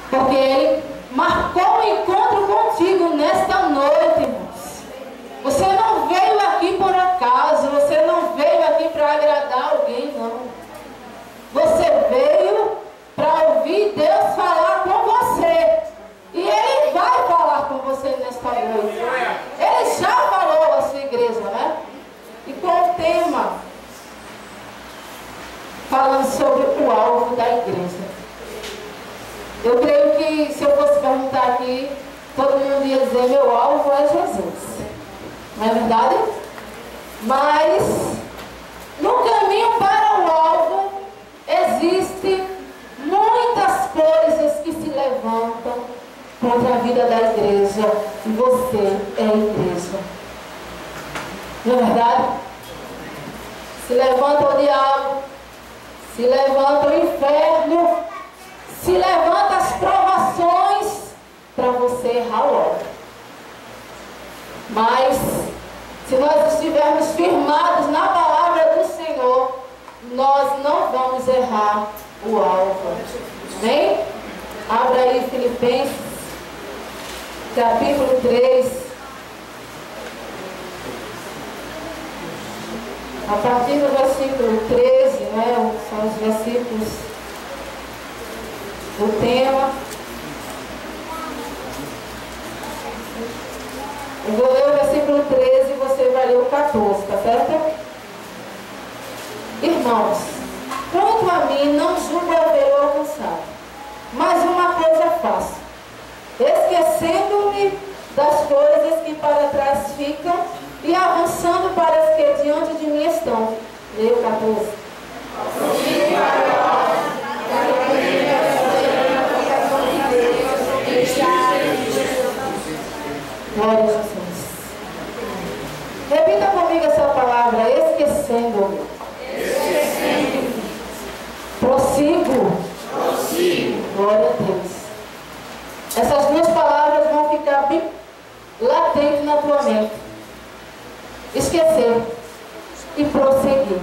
Porque Ele marcou um encontro contigo nesta noite, irmãos. Você não veio aqui por acaso, você não veio aqui para agradar alguém, não. Você veio para ouvir Deus falar com você. E Ele vai falar com você nesta noite. Ele já falou à sua igreja, né? E com o tema, falando sobre o alvo da igreja. Eu creio que se eu fosse perguntar aqui, todo mundo ia dizer: meu alvo é Jesus. Não é verdade? Mas no caminho para o alvo existem muitas coisas que se levantam contra a vida da igreja. E você é a igreja. Não é verdade? Se levanta o diabo, se levanta o inferno, se levanta as provações para você errar logo. Mas se nós estivermos firmados na palavra do Senhor, nós não vamos errar o alvo. Amém? Abra aí Filipenses, capítulo 3. A partir do versículo 13, né, são os versículos do tema. Eu vou ler o versículo 13 e você vai ler o 14, tá certo? Irmãos, quanto a mim, não julgo haver alcançado, mas uma coisa faço, esquecendo-me das coisas que para trás ficam e avançando para as que diante de mim estão. Leia o 14. Glória a Jesus. Repita comigo essa palavra: esquecendo-me. Esquecendo-me. Prossigo. Prossigo. Glória a Deus. Essas duas palavras vão ficar bem latentes na tua mente. Esquecer e prosseguir.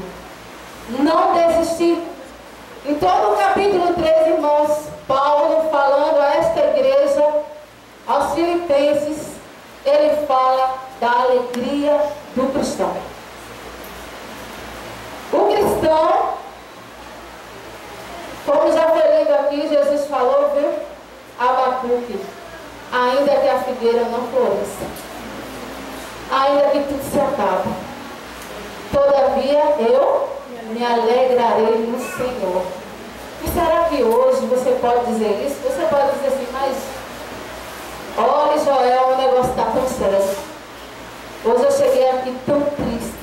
Não desistir. Em todo o capítulo 3, irmãos, Paulo falando a esta igreja, aos filipenses, ele fala da alegria do cristão. O cristão, como já foi lido aqui, Jesus falou, viu? Abacuque, ainda que a figueira não floresça, ainda que tudo se acabe, todavia eu me alegrarei no Senhor. E será que hoje você pode dizer isso? Você pode dizer assim: mas olha, Joel, o negócio está tão sério. Hoje eu cheguei aqui tão triste.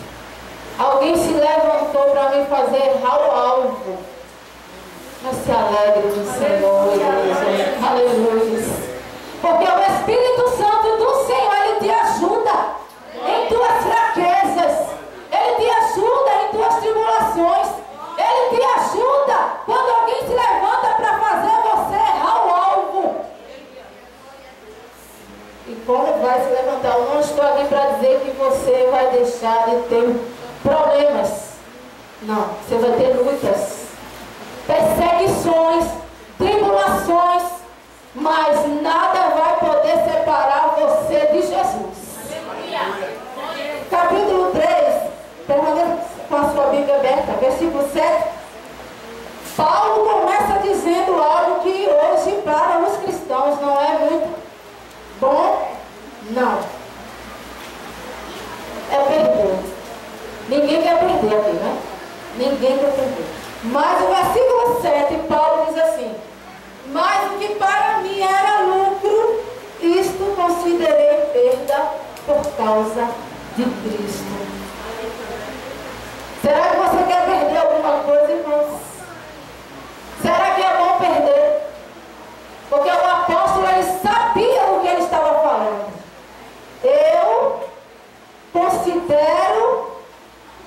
Alguém se levantou para me fazer errar o alvo. Mas se alegre no Senhor, igreja. Aleluia. Porque o Espírito Santo do Senhor, Ele te ajuda em tuas fraquezas. Ele te ajuda em tuas tribulações. Ele te ajuda quando alguém se levanta para fazer você errar o alvo. E como vai se levantar? Eu não estou aqui para dizer que você vai deixar de ter problemas. Não, você vai ter lutas, perseguições, tribulações, mas nada vai poder separar você de Jesus. Capítulo 3, permaneça com a sua Bíblia aberta, versículo 7. Paulo começa dizendo algo que hoje para os cristãos não é muito bom, não. É perder. Ninguém quer perder aqui, né? Ninguém quer perder. Mas o versículo 7, Paulo diz assim: mas o que para mim era lucro, isto considerei perda por causa de Cristo. Será que você quer perder alguma coisa, irmãos? Será que é bom perder? Porque o apóstolo, ele sabia o que ele estava falando. Eu considero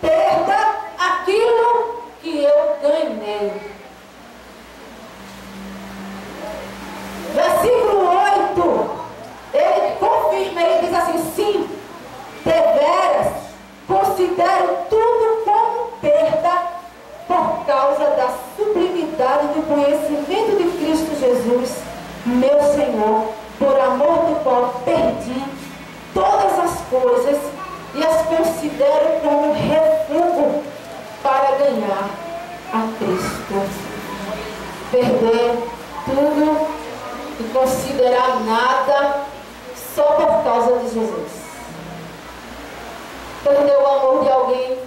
perda aquilo que eu ganhei. Versículo 8, ele confirma, ele diz assim: sim, deveras, Senhor, por amor do qual perdi todas as coisas e as considero como refúgio para ganhar a Cristo. Perder tudo e considerar nada só por causa de Jesus. Perder o amor de alguém,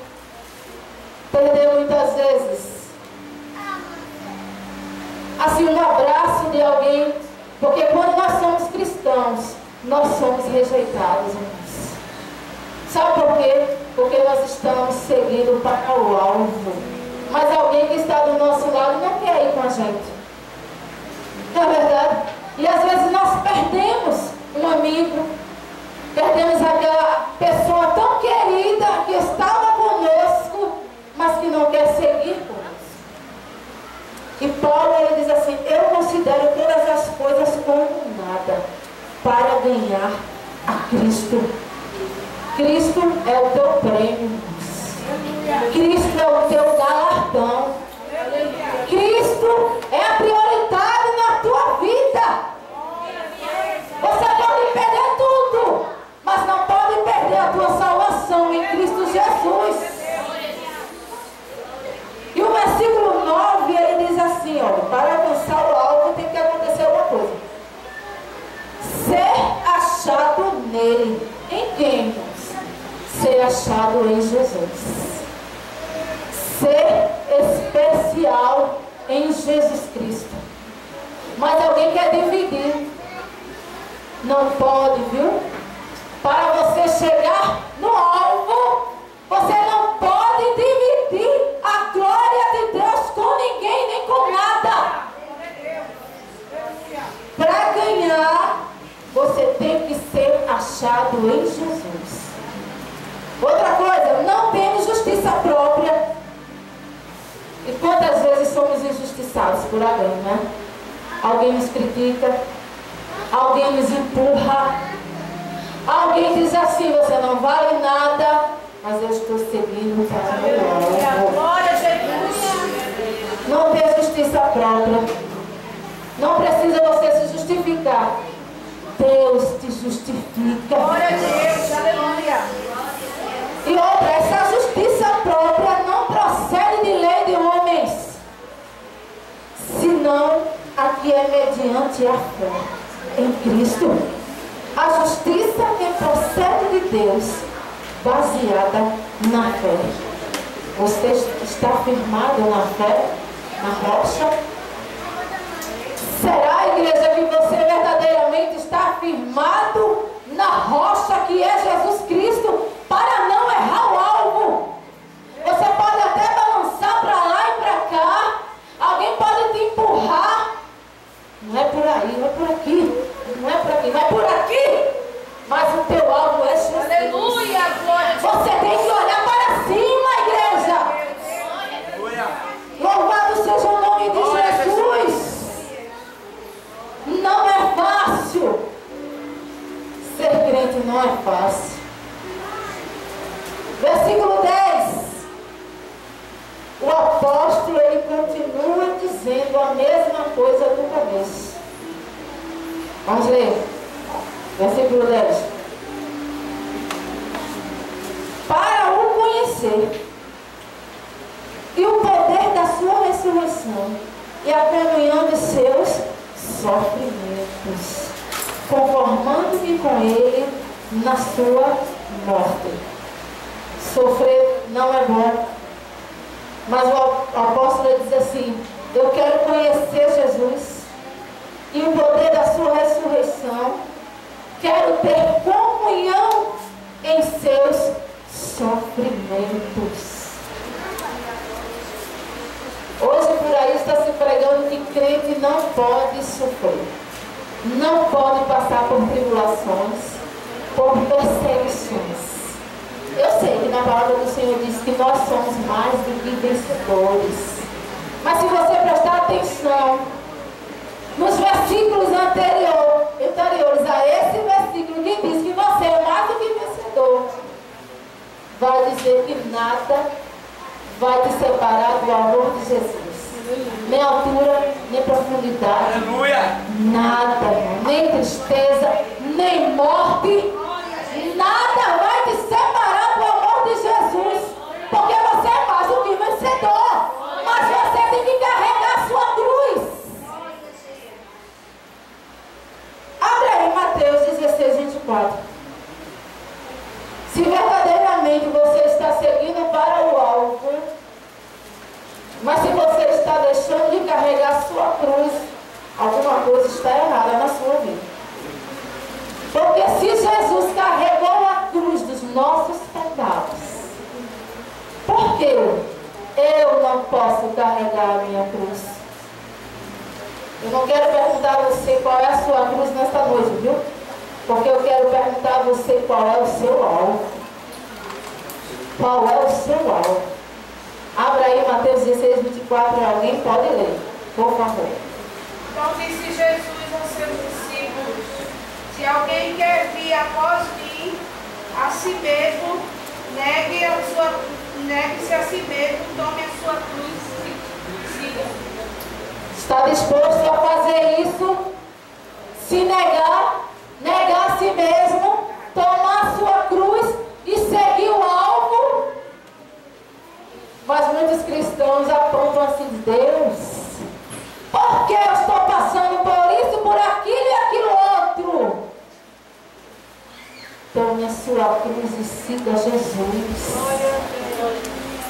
perder muitas vezes assim um abraço de alguém, porque quando nós somos cristãos, nós somos rejeitados, irmãos. Sabe por quê? Porque nós estamos seguindo para o alvo, mas alguém que está do nosso lado não quer ir com a gente, não é verdade? E às vezes nós perdemos um amigo, perdemos aquela pessoa tão querida que estava conosco, mas que não quer seguir conosco. E Paulo, ele diz assim: eu considero todas as coisas como nada para ganhar a Cristo. Cristo é o teu prêmio, Cristo é o teu galardão, Cristo é a prioridade na tua vida. Você pode perder tudo, mas não pode perder a tua salvação em Cristo Jesus. E o versículo 9, ele diz assim, olha, para alcançar o alvo tem que acontecer uma coisa: ser achado nele. Em quem, irmãos? Ser achado em Jesus. Ser especial em Jesus Cristo. Mas alguém quer dividir. Não pode, viu? Para você chegar no alvo, você não pode dividir a glória de Deus com ninguém, nem com nada. Para ganhar, você tem que ser achado em Jesus. Outra coisa, não temos justiça própria. E quantas vezes somos injustiçados por alguém, né? Alguém nos critica, alguém nos empurra, alguém diz assim: você não vale nada, mas eu estou seguindo para o alvo. Glória a Jesus. Não tem justiça própria. Não precisa você se justificar. Deus te justifica. Glória a Deus, aleluia. E outra, essa justiça própria não procede de lei de homens, senão a que é mediante a fé em Cristo. A justiça que procede de Deus, baseada na fé. Você está firmado na fé, na rocha? Será, igreja, que você verdadeiramente está firmado na rocha que é Jesus Cristo, para não errar o alvo? Você pode até balançar para lá e para cá, alguém pode te empurrar. Não é por aí, não é por aqui, não é por aqui, não é por aqui. Mas o teu alvo é Jesus. Aleluia, glória a Deus. Você tem que olhar para cima, igreja. Louvado seja o nome de Jesus. Não é fácil. Ser crente não é fácil. Versículo 10. O apóstolo, ele continua dizendo a mesma coisa do começo. Vamos ler. Versículo 10. Para o conhecer e o poder da sua ressurreição e a comunhão de seus sofrimentos, conformando-me com ele na sua morte. Sofrer não é bom, mas o apóstolo diz assim: eu quero conhecer Jesus e o poder da sua ressurreição, quero ter comunhão em seus sofrimentos. Hoje por aí está se pregando que crente não pode sofrer, não pode passar por tribulações, por perseguições. Eu sei que na palavra do Senhor diz que nós somos mais do que vencedores. Mas se você prestar atenção nos versículos anteriores a esse versículo que diz que você é mais do que vencedor, vai dizer que nada vai te separar do amor de Jesus. Nem altura, nem profundidade. Aleluia. Nada, nem nem tristeza, nem morte, nada vai te separar do amor de Jesus, porque você é mais do que vencedor, mas você tem que carregar a sua cruz. Abre aí Mateus 16, 24. Se verdadeiramente você está seguindo para o alvo, mas se você está deixando de carregar a sua cruz, alguma coisa está errada na sua vida. Porque se Jesus carregou a cruz dos nossos pecados, por que eu não posso carregar a minha cruz? Eu não quero perguntar a você qual é a sua cruz nesta noite, viu? Porque eu quero perguntar a você qual é o seu alvo. Qual é o seu alvo? Abra aí Mateus 16, 24. Alguém pode ler, por favor. Então disse Jesus aos seus discípulos: se alguém quer vir após mim, a si mesmo, negue-se a si mesmo, tome a sua cruz e siga. Está disposto a fazer isso? Se negar a si mesmo, tomar a sua cruz e seguir o alvo? Mas muitos cristãos apontam assim: Deus, por que eu estou passando por isso, por aquilo e aquilo outro? Tome a sua cruz e siga Jesus.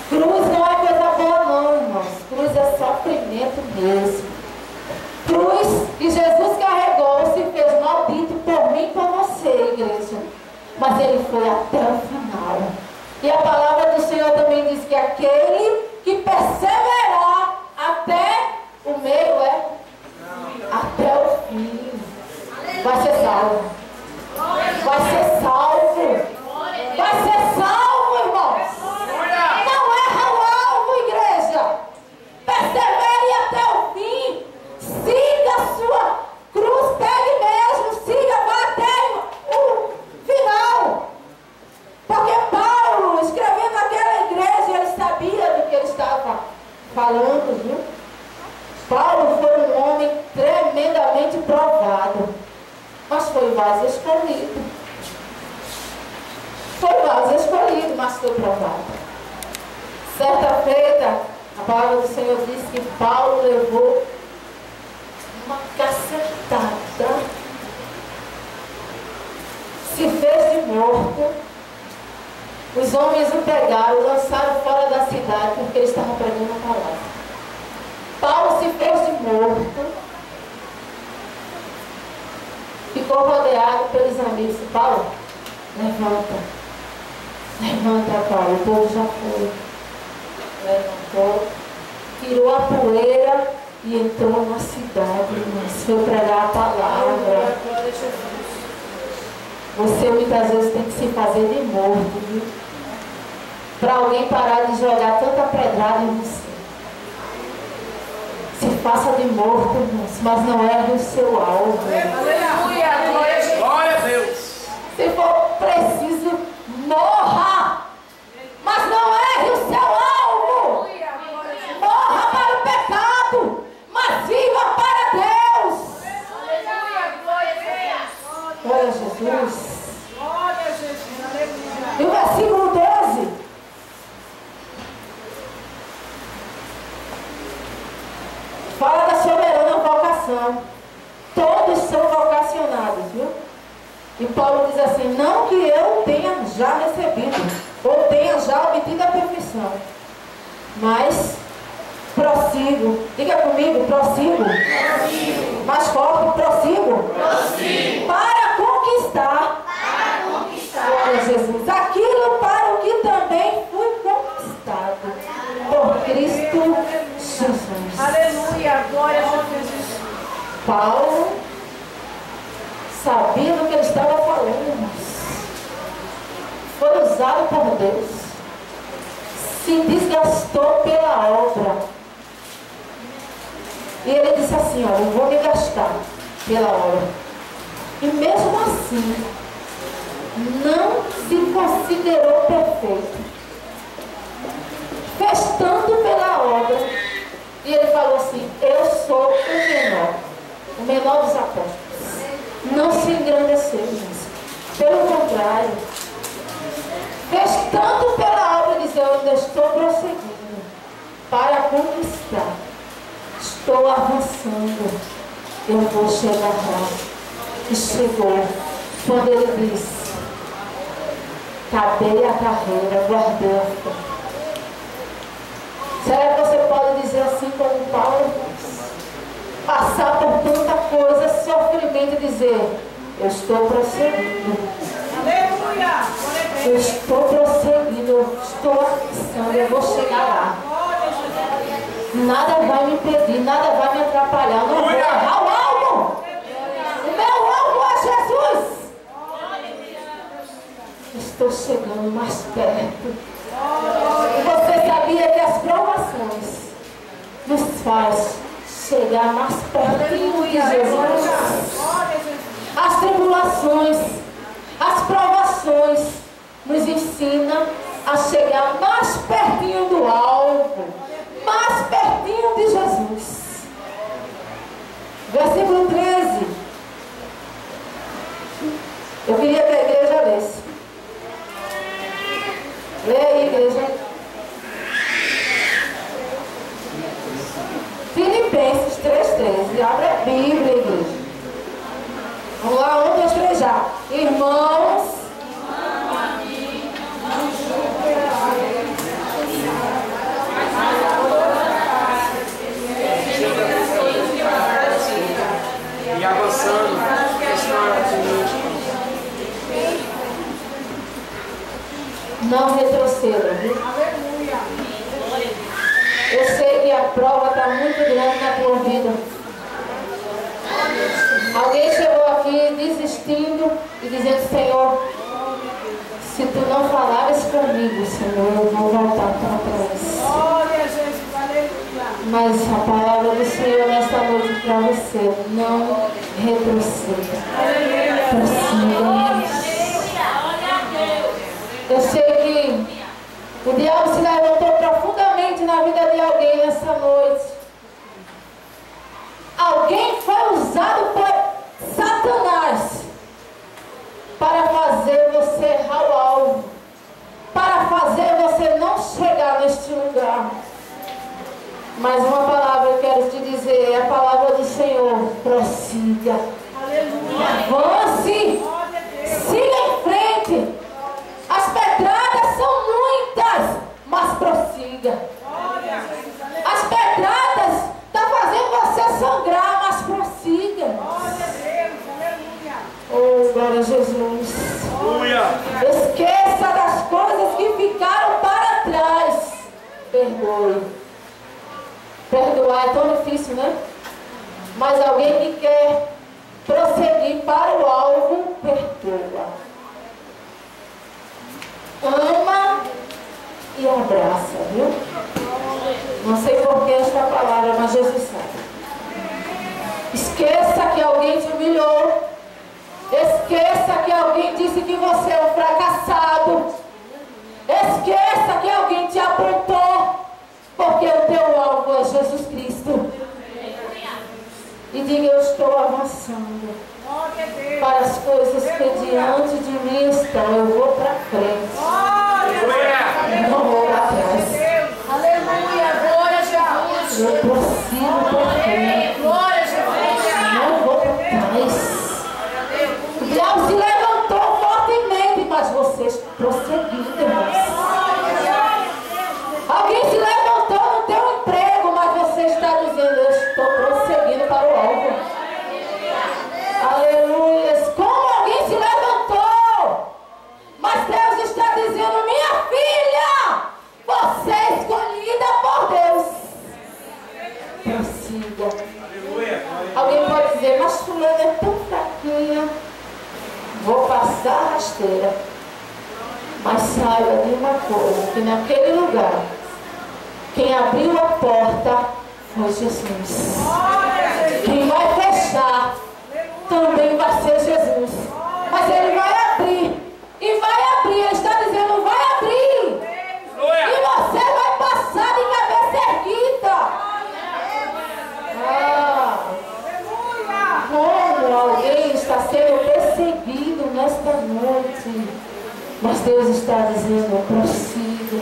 Cruz não é coisa boa não, irmãos. Cruz é sofrimento mesmo. Cruz que Jesus carregou se fez maldito por mim e por você, igreja. Mas ele foi até o final. E a palavra do Senhor também diz que aquele que perseverar até o meio até o fim, vai ser salvo. Vai ser salvo. Vai ser salvo, irmãos. Não erra o alvo, igreja. Persevere até o fim. Siga a sua cruz, pegue mesmo, siga, vá até o final. Porque Paulo, escrevendo aquela igreja, ele sabia do que ele estava falando, viu? Paulo foi um homem tremendamente provado, mas foi vaso escolhido. Foi vaso escolhido, mas foi provado. Certa feita, a palavra do Senhor diz que Paulo levou uma cacetada, se fez de morto. Os homens o pegaram, o lançaram fora da cidade, porque eles estavam pregando a palavra. Paulo se fez de morto, ficou rodeado pelos amigos. Paulo, levanta, Paulo, o povo já foi. Levantou, tirou a poeira e entrou na cidade, mas foi pregar a palavra. Você muitas vezes tem que se fazer de morto, viu? Para alguém parar de jogar tanta pedrada em você. Se faça de morto, irmãos, mas não erre o seu alvo. Aleluia! Glória a Deus. Se for preciso, morra, mas não erre o seu alvo. Morra para o pecado, mas viva para Deus. Glória a Jesus. E o versículo 12. Fala da soberana vocação. Todos são vocacionados, viu? E Paulo diz assim: não que eu tenha já recebido, ou tenha já obtido a perfeição, mas prossigo. Diga comigo, prossigo. Mais forte, prossigo. Para conquistar. Glória a Jesus. Aquilo para o que também fui conquistado por Cristo Jesus. Aleluia! Glória a Jesus. Paulo sabia do que ele estava falando, irmãos. Foi usado por Deus. Se desgastou pela obra. E ele disse assim: ó, eu vou me gastar pela obra. E mesmo assim, não se considerou perfeito. Fez tanto pela obra. E ele falou assim: eu sou o menor dos apóstolos. não se engrandeceu, irmãos. Pelo contrário, fez tanto pela obra de dizer: eu ainda estou prosseguindo para conquistar. Estou avançando. Eu vou chegar lá. E chegou quando ele disse: acabei a carreira, guardei a fé. Será que você pode dizer assim como Paulo? Passar por tanta coisa, sofrimento, e dizer: eu estou prosseguindo. Aleluia! Eu estou prosseguindo, eu estou avançando, eu vou chegar lá. Nada vai me impedir, nada vai me atrapalhar. Eu não vou errar o alvo. O meu alvo é Jesus. Estou chegando mais perto. E você sabia que as provações nos faz chegar mais pertinho de Jesus? As tribulações, as provações nos ensinam a chegar mais pertinho do alvo, mais pertinho de Jesus. Versículo 13. Eu queria que a igreja lesse. Lê aí, igreja. Filipenses 3:13. Abre a Bíblia, igreja. Vamos lá, 1, 2, 3 já. Irmãos, e avançando, não retroceda, viu? Eu sei que a prova está muito grande na tua vida. Alguém chegou aqui desistindo e dizendo: Senhor, se tu não falares comigo, Senhor, eu vou voltar para trás. Glória a Jesus, aleluia. Mas a palavra do Senhor nesta noite para você: não retroceda. Prossiga. Eu sei que o diabo se levantou profundamente na vida de alguém nessa noite. Alguém foi usado por Satanás para fazer você errar o alvo, para fazer você não chegar neste lugar. Mas uma palavra eu quero te dizer, é a palavra do Senhor: prossiga, avance, siga em frente. As pedradas são muitas, mas prossiga. As pedradas estão fazendo você sangrar, mas prossiga. Oh, glória a Jesus. Esqueça das coisas que ficaram para trás. Perdoe. Perdoar é tão difícil, né? Mas alguém que quer prosseguir para o alvo, perdoa. Ama e abraça, viu? Não sei por que esta palavra, mas Jesus sabe. Esqueça que alguém te humilhou. Esqueça que alguém disse que você é um fracassado. Esqueça que alguém te apontou. Porque o teu alvo é Jesus Cristo. E diga: eu estou avançando para as coisas que diante de mim estão. Eu vou para frente. Não vou para trás. Aleluia, glória a Jesus. Eu prossigo para frente. Glória a Jesus. Não vou para trás. O diabo se levantou fortemente, mas vocês prosseguiram, irmãos. Alguém se levantou no teu emprego, mas você está dizendo: eu estou prosseguindo para o alvo. Aleluia. Como alguém se levantou, mas Deus está dizendo: minha filha, você é escolhida por Deus. Prossiga. Alguém pode dizer: mas fulano é tão fraquinha, vou passar a rasteira. Mas saiba de uma coisa, que naquele lugar, quem abriu a porta foi Jesus. Quem vai fechar também vai ser Jesus. Mas Ele vai abrir. E vai abrir. Ele está dizendo: vai abrir. E você vai passar de cabeça erguida. Como alguém está sendo perseguido nesta noite. Mas Deus está dizendo, prossiga.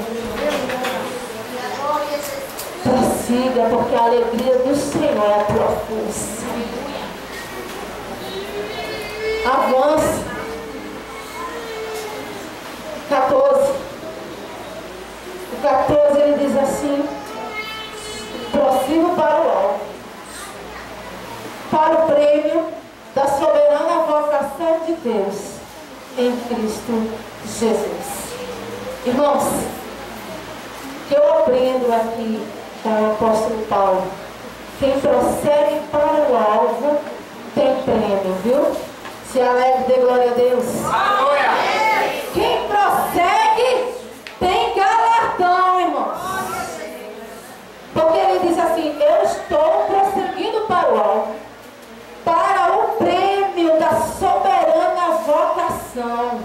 Prossiga, porque a alegria do Senhor é a tua força. Avance. 14. O 14 ele diz assim: prossigo para o alvo, para o prêmio da soberana vocação de Deus em Cristo Jesus. Irmãos, que eu aprendo aqui com o apóstolo Paulo: quem prossegue para o alvo tem prêmio, viu? Se alegre, dê glória a Deus. Aleluia! Quem prossegue tem galardão, irmãos. Porque ele diz assim: eu estou prosseguindo para o alvo, para o prêmio da soberana vocação.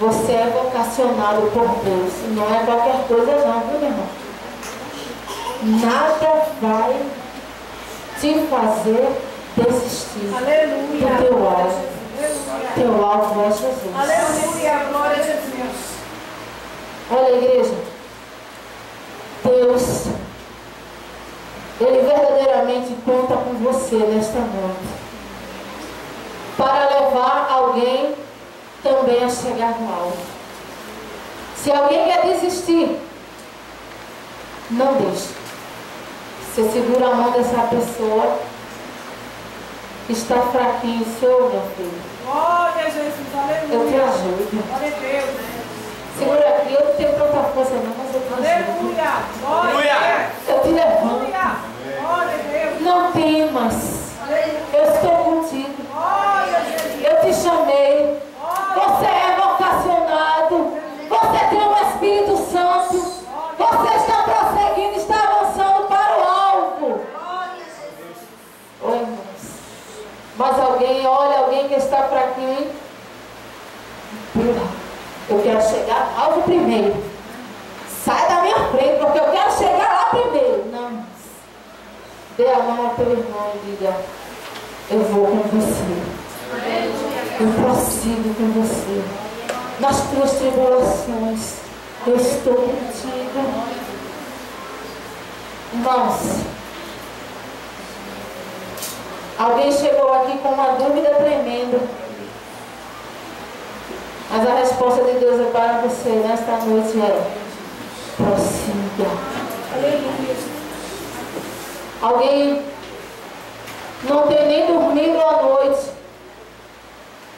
Você é vocacionado por Deus. Não é qualquer coisa não, viu, meu irmão? Nada vai te fazer desistir. Aleluia. Do teu alvo. Teu alvo é Jesus. Aleluia. Glória a Deus. Olha, igreja. Deus, Ele verdadeiramente conta com você nesta noite, para levar alguém também a chegar no alvo. Se alguém quer desistir, não deixe. Você segura a mão dessa pessoa que está fraquinho, Senhor, meu filho. Glória a Jesus. Aleluia. Eu te ajudo. Glória a Deus. Segura aqui, eu não tenho tanta força não, mas eu te ajudo. Aleluia. Glória a Deus. Eu te levanto. Aleluia. Glória a Deus. Não temas. Eu estou contigo. Glória a Jesus. Eu te chamei. Você é vocacionado. Você tem o Espírito Santo. Você está prosseguindo, está avançando para o alvo. Oi, irmãos. Mas alguém que está fraquinho. Eu quero chegar no alvo primeiro. Sai da minha frente, porque eu quero chegar lá primeiro. Não. Dê a mão ao teu irmão e diga: eu vou com você. Eu prossigo com você. Nas tuas tribulações, eu estou contigo. Irmãos, alguém chegou aqui com uma dúvida tremenda, mas a resposta de Deus é para você nesta noite é: prossiga. Alguém não tem nem dormido à noite,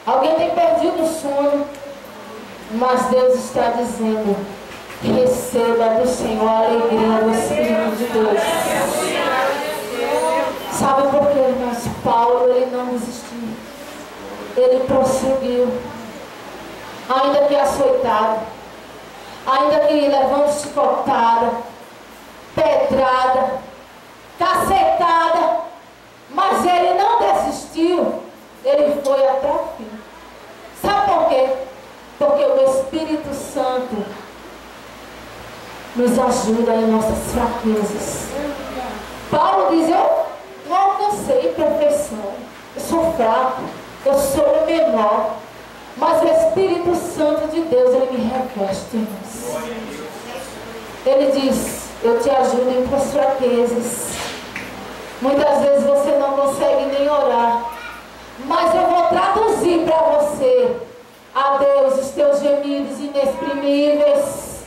alguém tem perdido o sono, mas Deus está dizendo: receba do Senhor a alegria do Espírito de Deus. Sabe por quê, irmãos? Paulo, ele não desistiu, ele prosseguiu, ainda que açoitado, ainda que levando chicotada, pedrada, cacetada, mas ele não desistiu, ele foi até o fim. Sabe por quê? Porque o Espírito Santo nos ajuda em nossas fraquezas. Paulo diz: eu não alcancei perfeição, eu sou fraco, eu sou o menor, mas o Espírito Santo de Deus, ele me reveste, irmãos. Ele diz: eu te ajudo em tuas fraquezas. Muitas vezes você não consegue nem orar, mas eu vou traduzir para você, a Deus, os teus gemidos inexprimíveis.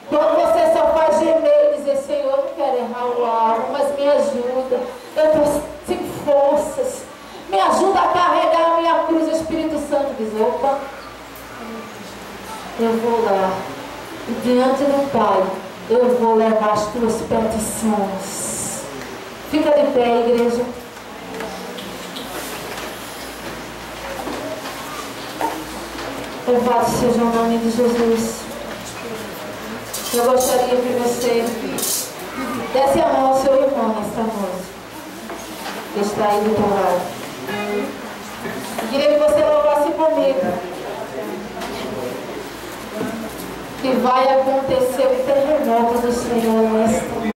Quando você só faz gemer e dizer: Senhor, eu não quero errar o alvo, mas me ajuda, eu estou sem forças, me ajuda a carregar a minha cruz. O Espírito Santo diz: opa, eu vou lá, e diante do Pai, eu vou levar as tuas petições. Fica de pé, igreja. Louvado seja o nome de Jesus. Eu gostaria que você desse a mão ao seu irmão nesta noite, que está aí do teu lado. Eu queria que você louvasse comigo, que vai acontecer o terremoto do Senhor nesta